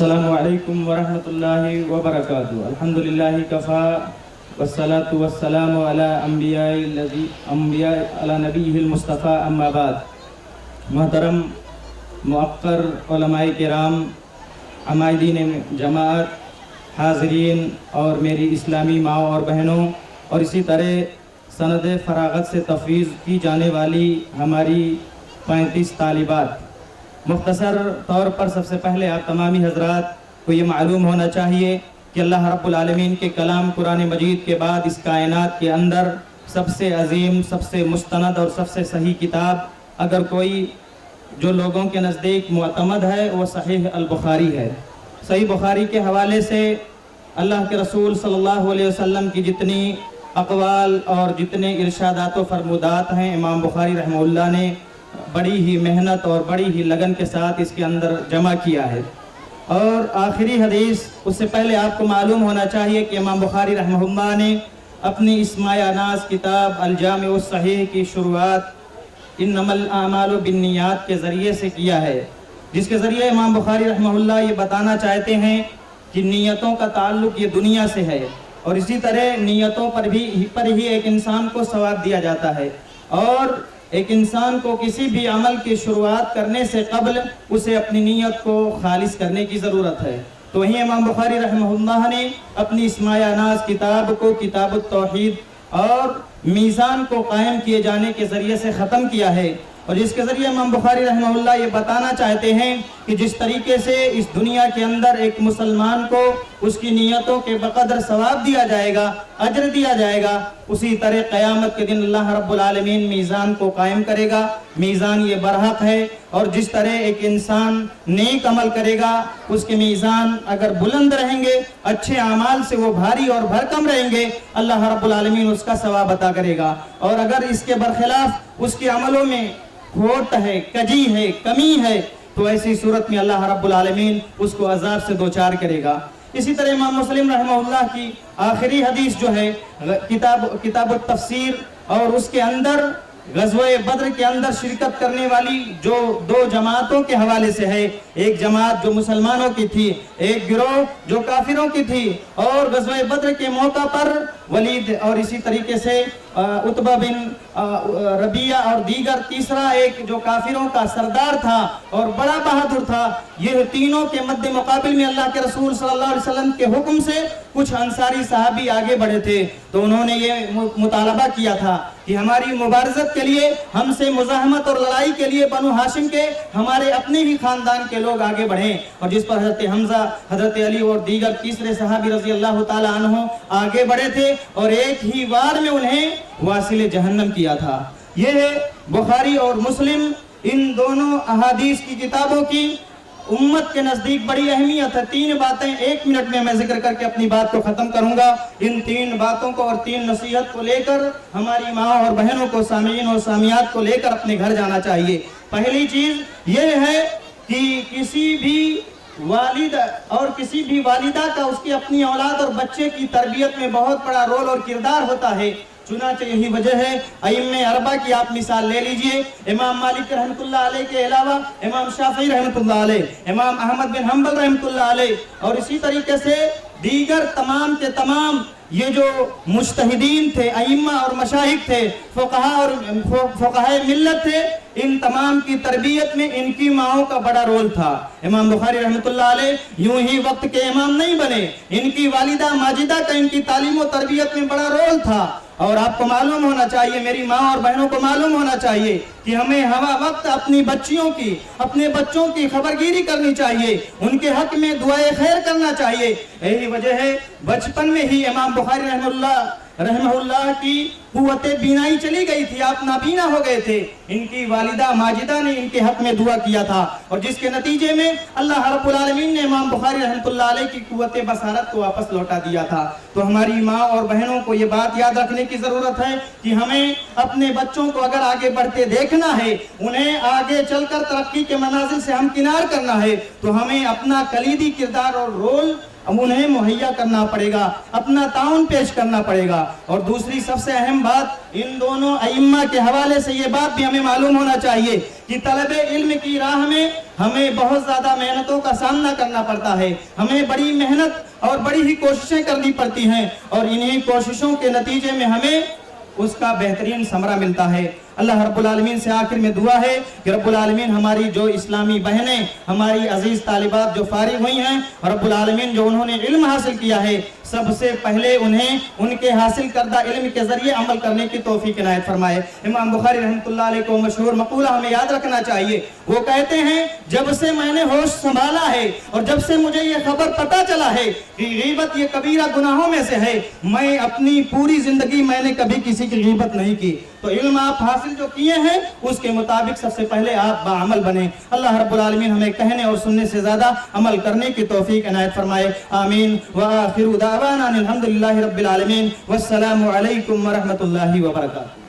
السلام علیکم ورحمۃ اللہ وبرکاتہ۔ الحمدللہ کفا والصلاة والسلام علی انبیاء علی نبیہ المصطفیٰ اما بعد۔ محترم موقر علماء کرام، عمائدین جماعت، حاضرین اور میری اسلامی ماؤں اور بہنوں، اور اسی طرح سند فراغت سے تفویض کی جانے والی ہماری 35 طالبات، مختصر طور پر سب سے پہلے آپ تمامی حضرات کو یہ معلوم ہونا چاہیے کہ اللہ رب العالمین کے کلام قرآن مجید کے بعد اس کائنات کے اندر سب سے عظیم، سب سے مستند اور سب سے صحیح کتاب اگر کوئی جو لوگوں کے نزدیک معتمد ہے وہ صحیح البخاری ہے۔ صحیح بخاری کے حوالے سے اللہ کے رسول صلی اللہ علیہ وسلم کی جتنی اقوال اور جتنے ارشادات و فرمودات ہیں، امام بخاری رحمہ اللہ نے بڑی ہی محنت اور بڑی ہی لگن کے ساتھ اس کے اندر جمع کیا ہے۔ اور آخری حدیث، اس سے پہلے آپ کو معلوم ہونا چاہیے کہ امام بخاری رحمہ اللہ نے اپنی اسماء ناز کتاب الجامع الصحیح کی شروعات انما الاعمال بالنیات کے ذریعے سے کیا ہے، جس کے ذریعے امام بخاری رحمہ اللہ یہ بتانا چاہتے ہیں کہ نیتوں کا تعلق یہ دنیا سے ہے، اور اسی طرح نیتوں پر ہی ایک انسان کو ثواب دیا جاتا ہے، اور ایک انسان کو کسی بھی عمل کی شروعات کرنے سے قبل اسے اپنی نیت کو خالص کرنے کی ضرورت ہے۔ تو وہیں امام بخاری رحمہ اللہ نے اپنی اسماء ناز کتاب کو کتاب التوحید اور میزان کو قائم کیے جانے کے ذریعے سے ختم کیا ہے، اور جس کے ذریعے امام بخاری رحمہ اللہ یہ بتانا چاہتے ہیں کہ جس طریقے سے اس دنیا کے اندر ایک مسلمان کو اس کی نیتوں کے بقدر ثواب دیا جائے گا، اجر دیا جائے گا، اسی طرح قیامت کے دن اللہ رب العالمین میزان کو قائم کرے گا۔ میزان یہ برحق ہے، اور جس طرح ایک انسان نیک عمل کرے گا اس کے میزان اگر بلند رہیں گے، اچھے اعمال سے وہ بھاری اور بھرکم رہیں گے، اللہ رب العالمین اس کا ثواب عطا کرے گا، اور اگر اس کے برخلاف اس کے عملوں میں کھوٹ ہے، کجی ہے، کمی ہے، تو ایسی صورت میں اللہ رب العالمین اس کو عذاب سے دوچار کرے گا۔ اسی طرح امام مسلم رحمہ اللہ کی آخری حدیث جو ہے کتاب التفسیر، اور اس کے اندر غزوہ بدر کے اندر شرکت کرنے والی جو دو جماعتوں کے حوالے سے ہے، ایک جماعت جو مسلمانوں کی تھی، ایک گروہ جو کافروں کی تھی، اور غزوہ بدر کے موقع پر ولید اور اسی طریقے سے عتبہ بن ربیعہ اور دیگر تیسرا ایک جو کافروں کا سردار تھا اور بڑا بہادر تھا، یہ تینوں کے مد مقابل میں اللہ کے رسول صلی اللہ علیہ وسلم کے حکم سے کچھ انصاری صحابی آگے بڑھے تھے، تو انہوں نے یہ مطالبہ کیا تھا کہ ہماری مبارزت کے لیے، ہم سے مزاحمت اور لڑائی کے لیے بنو ہاشم کے ہمارے اپنے ہی خاندان کے لوگ آگے بڑھیں، اور جس پر حضرت حمزہ، حضرت علی اور دیگر تیسرے صحابی رضی اللہ تعالی عنہ آگے بڑھے تھے، اور ایک ہی وار میں انہیں واصل جہنم کیا تھا۔ یہ ہے بخاری اور مسلم، ان دونوں احادیث کی کتابوں کی امت کے نزدیک بڑی اہمیت ہے۔ تین باتیں ایک منٹ میں ذکر کر کے اپنی بات کو ختم کروں گا۔ ان تین باتوں کو اور تین نصیحت کو لے کر ہماری ماں اور بہنوں کو، سامعین اور سامعات کو لے کر اپنے گھر جانا چاہیے۔ پہلی چیز یہ ہے کہ کسی بھی والد اور کسی بھی والدہ کا اس کی اپنی اولاد اور بچے کی تربیت میں بہت بڑا رول اور کردار ہوتا ہے۔ چنانچہ یہی وجہ ہے ائمہ اربعہ کی آپ مثال لے لیجئے، امام مالک رحمۃ اللہ علیہ کے علاوہ امام شافعی رحمۃ اللہ علیہ، امام احمد بن حنبل رحمۃ اللہ علیہ، اور اسی طریقے سے دیگر تمام کے تمام یہ جو مجتہدین تھے، ائمہ اور مشائخ تھے، فقہاء ملت تھے، ان تمام کی تربیت میں ان کی ماؤں کا بڑا رول تھا۔ امام بخاری رحمۃ اللہ علیہ یوں ہی وقت کے امام نہیں بنے، ان کی والدہ ماجدہ کا ان کی تعلیم و تربیت میں بڑا رول تھا۔ اور آپ کو معلوم ہونا چاہیے، میری ماں اور بہنوں کو معلوم ہونا چاہیے کہ ہمیں ہوا وقت اپنی بچیوں کی، اپنے بچوں کی خبرگیری کرنی چاہیے، ان کے حق میں دعائے خیر کرنا چاہیے۔ یہی وجہ ہے بچپن میں ہی امام بخاری رحمہ اللہ کی قوت بینائی چلی گئی تھی، آپ نابینا ہو گئے تھے، ان کی والدہ ماجدہ نے ان کے حق میں دعا کیا تھا، اور جس کے نتیجے میں اللہ رب العالمین نے امام بخاری رحمۃ اللہ علیہ کی قوت بصارت کو واپس لوٹا دیا تھا۔ تو ہماری ماں اور بہنوں کو یہ بات یاد رکھنے کی ضرورت ہے کہ ہمیں اپنے بچوں کو اگر آگے بڑھتے دیکھنا ہے، انہیں آگے چل کر ترقی کے منازل سے ہمکنار کرنا ہے، تو ہمیں اپنا کلیدی کردار اور رول اب انہیں مہیا کرنا پڑے گا، اپنا تعاون پیش کرنا پڑے گا۔ اور دوسری سب سے اہم بات، ان دونوں ائمہ کے حوالے سے یہ بات بھی ہمیں معلوم ہونا چاہیے کہ طلب علم کی راہ میں ہمیں بہت زیادہ محنتوں کا سامنا کرنا پڑتا ہے، ہمیں بڑی محنت اور بڑی ہی کوششیں کرنی پڑتی ہیں، اور انہی کوششوں کے نتیجے میں ہمیں اس کا بہترین ثمرہ ملتا ہے۔ اللہ رب العالمین سے آخر میں دعا ہے کہ رب العالمین ہماری جو اسلامی بہنیں، ہماری عزیز طالبات جو فارغ ہوئی ہیں، رب العالمین جو انہوں نے علم حاصل کیا ہے، سب سے پہلے انہیں ان کے حاصل کردہ علم کے ذریعے عمل کرنے کی توفیق عنایت فرمائے۔ امام بخاری رحمۃ اللہ علیہ کو مشہور مقولہ ہمیں یاد رکھنا چاہیے، وہ کہتے ہیں جب سے میں نے ہوش سنبھالا ہے اور جب سے مجھے یہ خبر پتہ چلا ہے کہ غیبت یہ کبیرہ گناہوں میں سے ہے، میں اپنی پوری زندگی میں نے کبھی کسی کی غیبت نہیں کی۔ تو علم آپ حاصل جو کیے ہیں اس کے مطابق سب سے پہلے آپ باعمل بنیں۔ اللہ رب العالمین ہمیں کہنے اور سننے سے زیادہ عمل کرنے کی توفیق عنایت فرمائے، آمین۔ وآخر دعوانا الحمدللہ رب العالمین، والسلام علیکم ورحمۃ اللہ وبرکاتہ۔